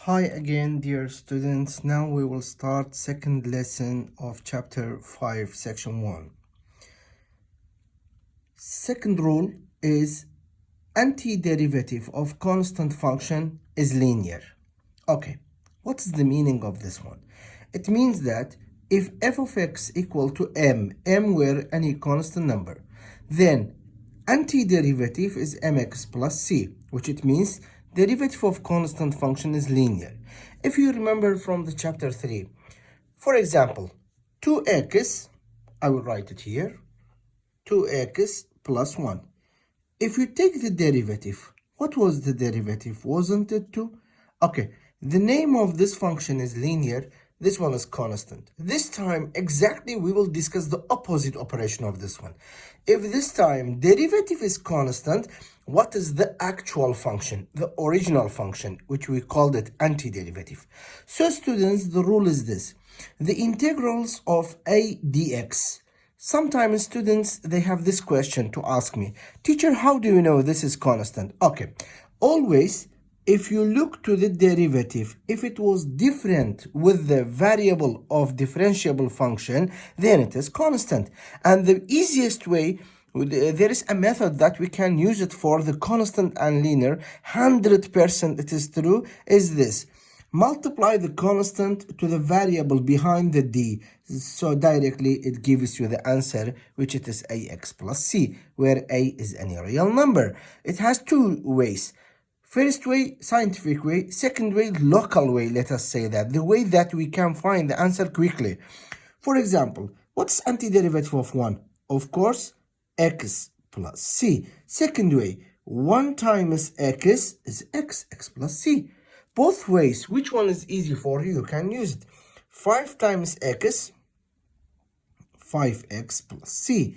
Hi again, dear students. Now we will start second lesson of chapter 5, section 1. Second rule is antiderivative of constant function is linear. Okay, what is the meaning of this one? It means that if f of x equal to m were any constant number, then antiderivative is mx plus c, which it means derivative of constant function is linear. If you remember from the chapter 3, for example, 2x, I will write it here, 2x plus 1. If you take the derivative, what was the derivative? Wasn't it 2? Okay, the name of this function is linear. This one is constant. This time, exactly, we will discuss the opposite operation of this one. If this time derivative is constant, what is the actual function? The original function, which we called it antiderivative. So students, the rule is this. The integrals of a dx. Sometimes students, they have this question to ask me, teacher, how do you know this is constant? Okay, always, if you look to the derivative, if it was different with the variable of differentiable function, then it is constant. And the easiest way, there is a method that we can use it for the constant and linear, 100% it is true, is this. Multiply the constant to the variable behind the d, so directly it gives you the answer, which it is ax plus c, where a is any real number. It has two ways. First way, scientific way. Second way, local way, let us say that. The way that we can find the answer quickly. For example, what's antiderivative of 1? Of course, x plus c. Second way, 1 times x is x plus c. Both ways, which one is easy for you? You can use it. 5 times x, 5x plus c.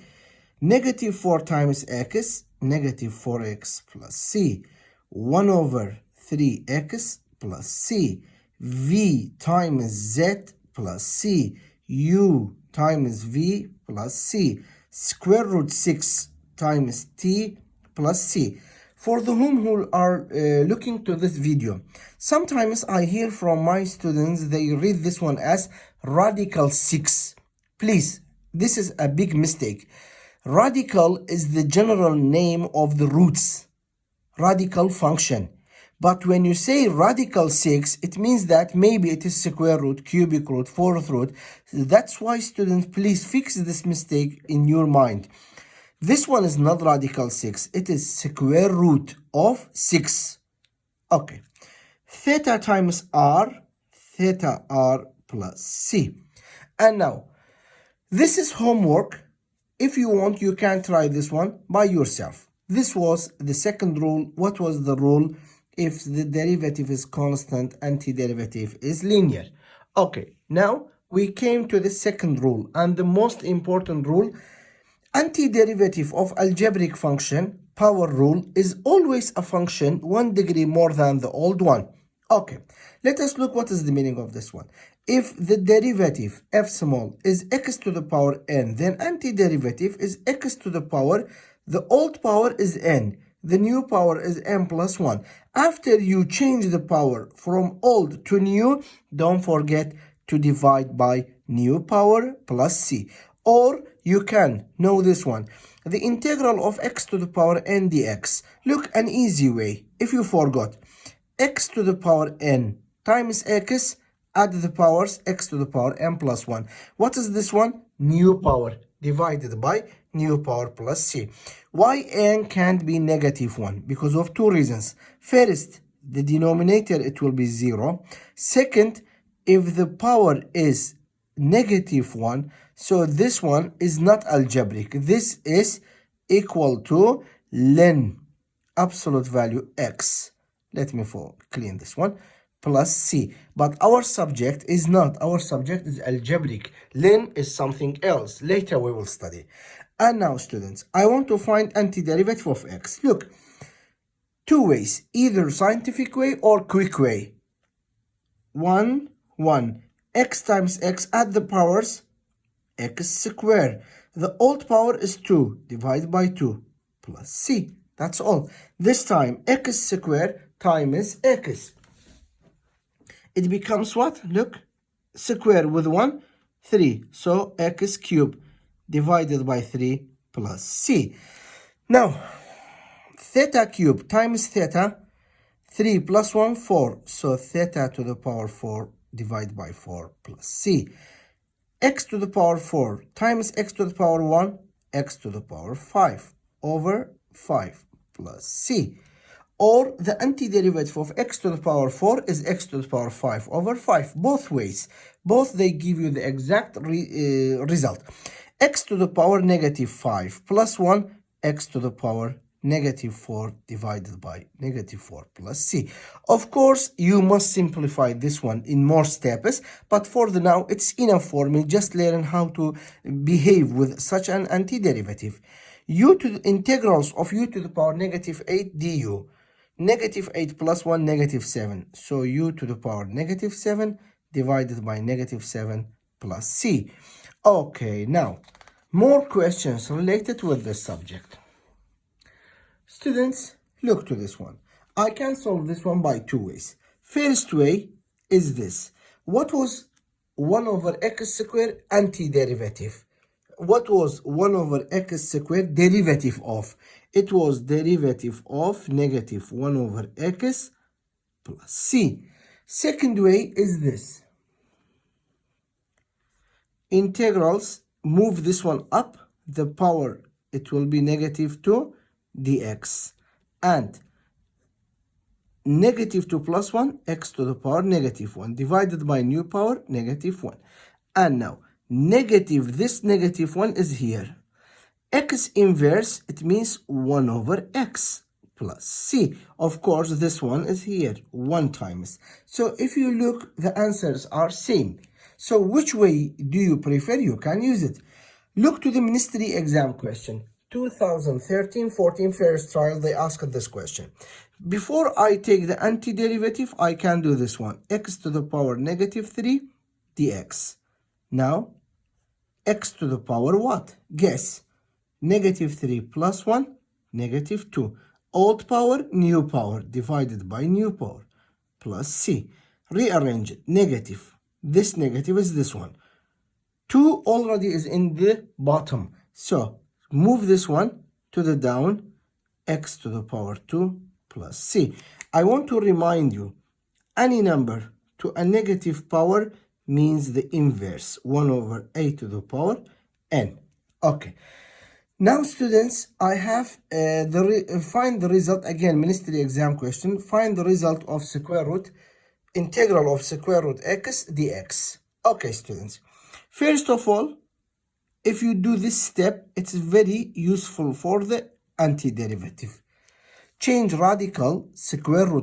Negative 4 times x, negative 4x plus c. 1 over 3x plus c. V times z plus c. U times v plus c. Square root 6 times t plus c. For the who are looking to this video, sometimes I hear from my students, they read this one as radical 6. Please, this is a big mistake. Radical is the general name of the roots, radical function. But when you say radical 6, it means that maybe it is square root, cubic root, fourth root. That's why, students, please fix this mistake in your mind. This one is not radical 6. It is square root of 6. Okay. Theta times r, theta r plus c. And now, this is homework. If you want, you can try this one by yourself. This was the second rule. What was the rule? If the derivative is constant, antiderivative is linear. Okay, now we came to the second rule, and the most important rule. Antiderivative of algebraic function, power rule, is always a function 1 degree more than the old one. Okay, let us look what is the meaning of this one. If the derivative f small is x to the power n, then antiderivative is x to the power, the old power is n, the new power is n plus 1. After you change the power from old to new, don't forget to divide by new power plus c. Or you can know this one. The integral of x to the power n dx. Look, an easy way. If you forgot, x to the power n times x, add the powers, x to the power n plus 1. What is this one? New power divided by new power plus c. Why n can't be negative 1? Because of two reasons. First, the denominator, it will be 0. Second, if the power is negative 1, so this one is not algebraic. This is equal to ln absolute value x. Let me clean this one. Plus c. But our subject is not. Our subject is algebraic. Ln is something else. Later we will study. And now, students, I want to find antiderivative of x. Look, two ways. Either scientific way or quick way. 1, 1. X times x, add the powers, x squared. The old power is 2, divided by 2, plus c. That's all. This time, x squared times x. it becomes what? Look, square with 1, 3. So x cubed divided by 3 plus c. Now, theta cubed times theta, 3 plus 1, 4. So theta to the power 4 divided by 4 plus c. X to the power 4 times x to the power 1, x to the power 5 over 5 plus c. Or the antiderivative of x to the power 4 is x to the power 5 over 5. Both ways. Both they give you the exact result. X to the power negative 5 plus 1, x to the power negative 4 divided by negative 4 plus c. Of course, you must simplify this one in more steps, but for the now, it's enough for me. Just learn how to behave with such an antiderivative. Integrals of u to the power negative 8 du. Negative 8 plus 1, negative 7. So u to the power negative 7 divided by negative 7 plus c. Okay, now, more questions related with this subject. Students, look to this one. I can solve this one by two ways. First way is this. What was 1 over x squared antiderivative? What was 1 over x squared derivative of? It was derivative of negative 1 over x plus c. Second way is this. Integrals, move this one up, the power, it will be negative 2 dx. And negative 2 plus 1, x to the power negative 1, divided by new power, negative 1. And now, this negative 1 is here. X inverse, it means 1 over x plus c. Of course, this one is here, 1 times. So if you look, the answers are same. So which way do you prefer? You can use it. Look to the ministry exam question. 2013-14 first trial, they asked this question. Before I take the antiderivative, I can do this one. X to the power negative 3 dx. Now, x to the power what? Guess. Negative 3 plus 1, negative 2. Old power, new power, divided by new power, plus c. Rearrange it. Negative. This negative is this one. 2 already is in the bottom. So, move this one to the down, x to the power 2 plus c. I want to remind you, any number to a negative power means the inverse, 1 over a to the power n. Okay. Now, students, I have find the result, again, ministry exam question. Find the result of integral of square root x dx. Okay, students. First of all, if you do this step, it's very useful for the antiderivative. Change radical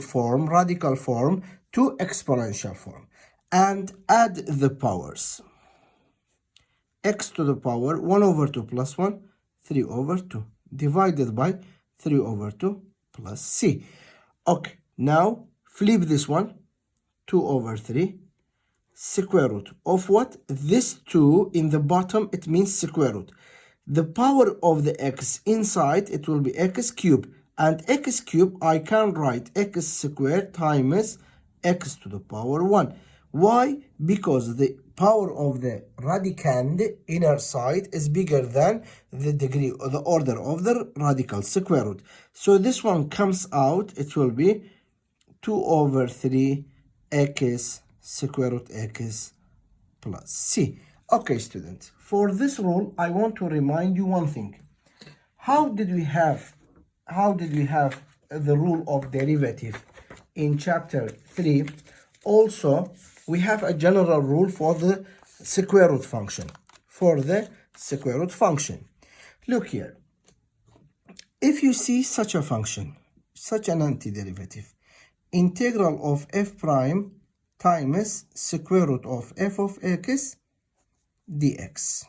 form to exponential form and add the powers. X to the power 1 over 2 plus 1, 3 over 2, divided by 3 over 2 plus c. Okay, now flip this one, 2 over 3, square root of what? This 2 in the bottom, it means square root. The power of the x inside, it will be x cubed. And x cubed, I can write x squared times x to the power 1. Why? Because the power of the radicand inner side is bigger than the degree or the order of the radical square root. So this one comes out, it will be 2 over 3 x square root x plus c. Okay, students, for this rule, I want to remind you one thing. How did we have the rule of derivative in chapter 3? Also, we have a general rule for the square root function. Look here. If you see such a function, such an antiderivative, integral of f prime times square root of f of x dx.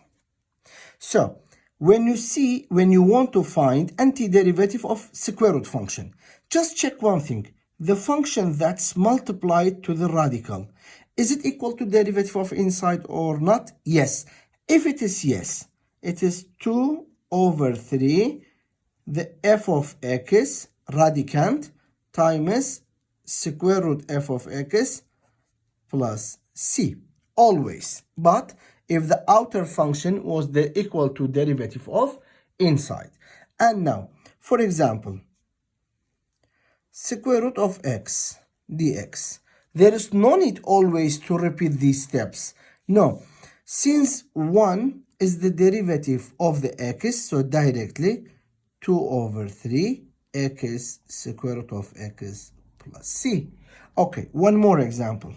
So, when you want to find antiderivative of square root function, just check one thing. The function that's multiplied to the radical, is it equal to derivative of inside or not? Yes. If it is yes, it is 2 over 3 the f of x radicand times square root f of x plus c, always. But if the outer function was the equal to derivative of inside. And now, for example, square root of x dx. There is no need always to repeat these steps. No, since 1 is the derivative of the x, so directly 2 over 3 x square root of x plus c. Okay, one more example.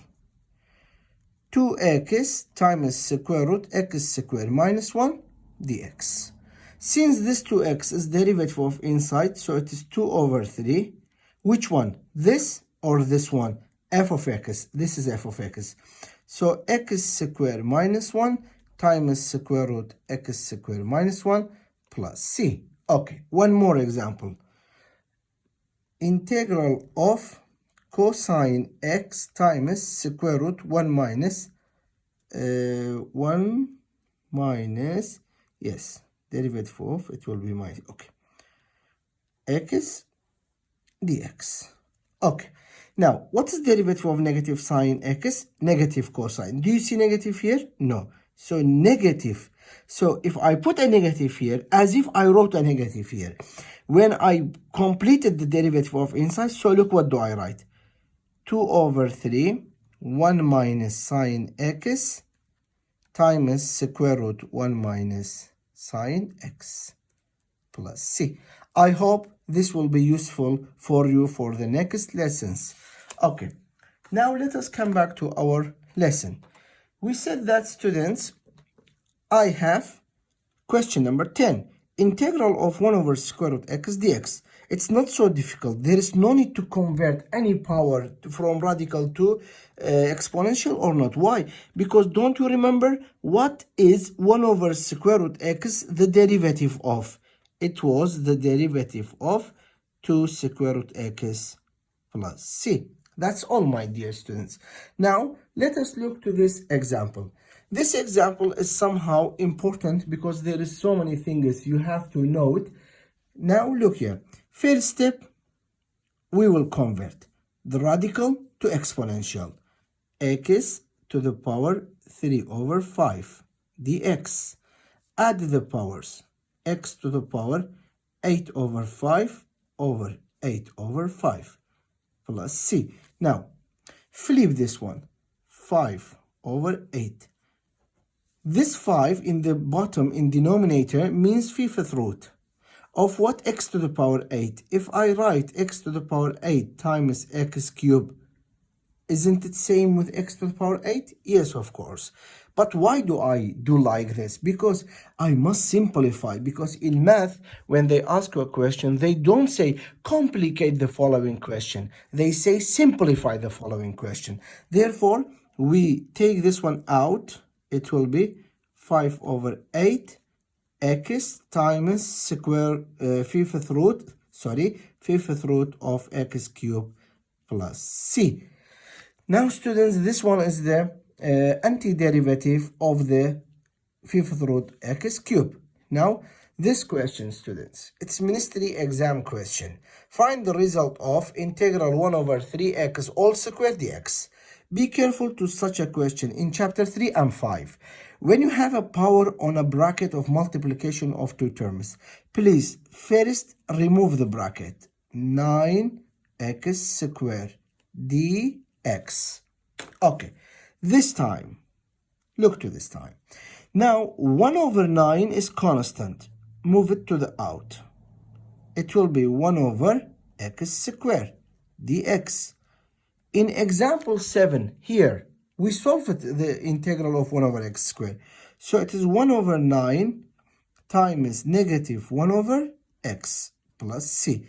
2x times square root x squared minus 1 dx. Since this 2x is derivative of inside, so it is 2 over 3. Which one? This or this one? F of x. This is f of x. So x squared minus 1 times square root x squared minus 1 plus c. Okay, one more example. Integral of cosine x times square root 1 minus yes, derivative of, it will be minus, okay, x dx. Okay, now what is derivative of negative sine x? Negative cosine. Do you see negative here? No. So negative. So if I put a negative here, as if I wrote a negative here, when I completed the derivative of inside, so look what do I write? 2 over 3, 1 minus sine x times square root 1 minus sine x plus c. I hope this will be useful for you for the next lessons. Okay, now let us come back to our lesson. We said that, students, I have question number 10. Integral of 1 over square root x dx. It's not so difficult. There is no need to convert any power from radical to exponential or not. Why? Because don't you remember what is 1 over square root x the derivative of? It was the derivative of 2 square root x plus c. That's all, my dear students. Now, let us look to this example. This example is somehow important because there is so many things you have to note. Now, look here. First step, we will convert the radical to exponential. X to the power 3 over 5 dx. Add the powers. X to the power 8 over 5 over 8 over 5 plus c. Now, flip this one. 5 over 8. This 5 in the bottom in denominator means fifth root of what? X to the power 8. If I write x to the power 8 times x cubed, isn't it same with x to the power 8? Yes, of course. But why do I do like this? Because I must simplify. Because in math, when they ask you a question, they don't say complicate the following question. They say simplify the following question. Therefore, we take this one out. It will be 5 over 8 x times square fifth root of x cubed plus c. Now, students, this one is the antiderivative of the fifth root x cubed. Now, this question, students, it's ministry exam question. Find the result of integral 1 over 3x all squared dx. Be careful to such a question in chapter 3 and 5. When you have a power on a bracket of multiplication of two terms, please first remove the bracket. 9x squared dx. Okay, this time, look to this time. Now, 1 over 9 is constant. Move it to the out. It will be 1 over x squared dx. In example 7, here, we solved the integral of 1 over x squared. So it is 1 over 9 times negative 1 over x plus c.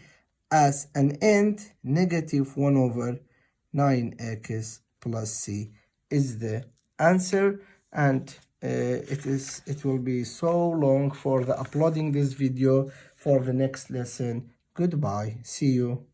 As an end, negative 1 over 9x plus c is the answer. And it will be so long for the uploading this video for the next lesson. Goodbye. See you.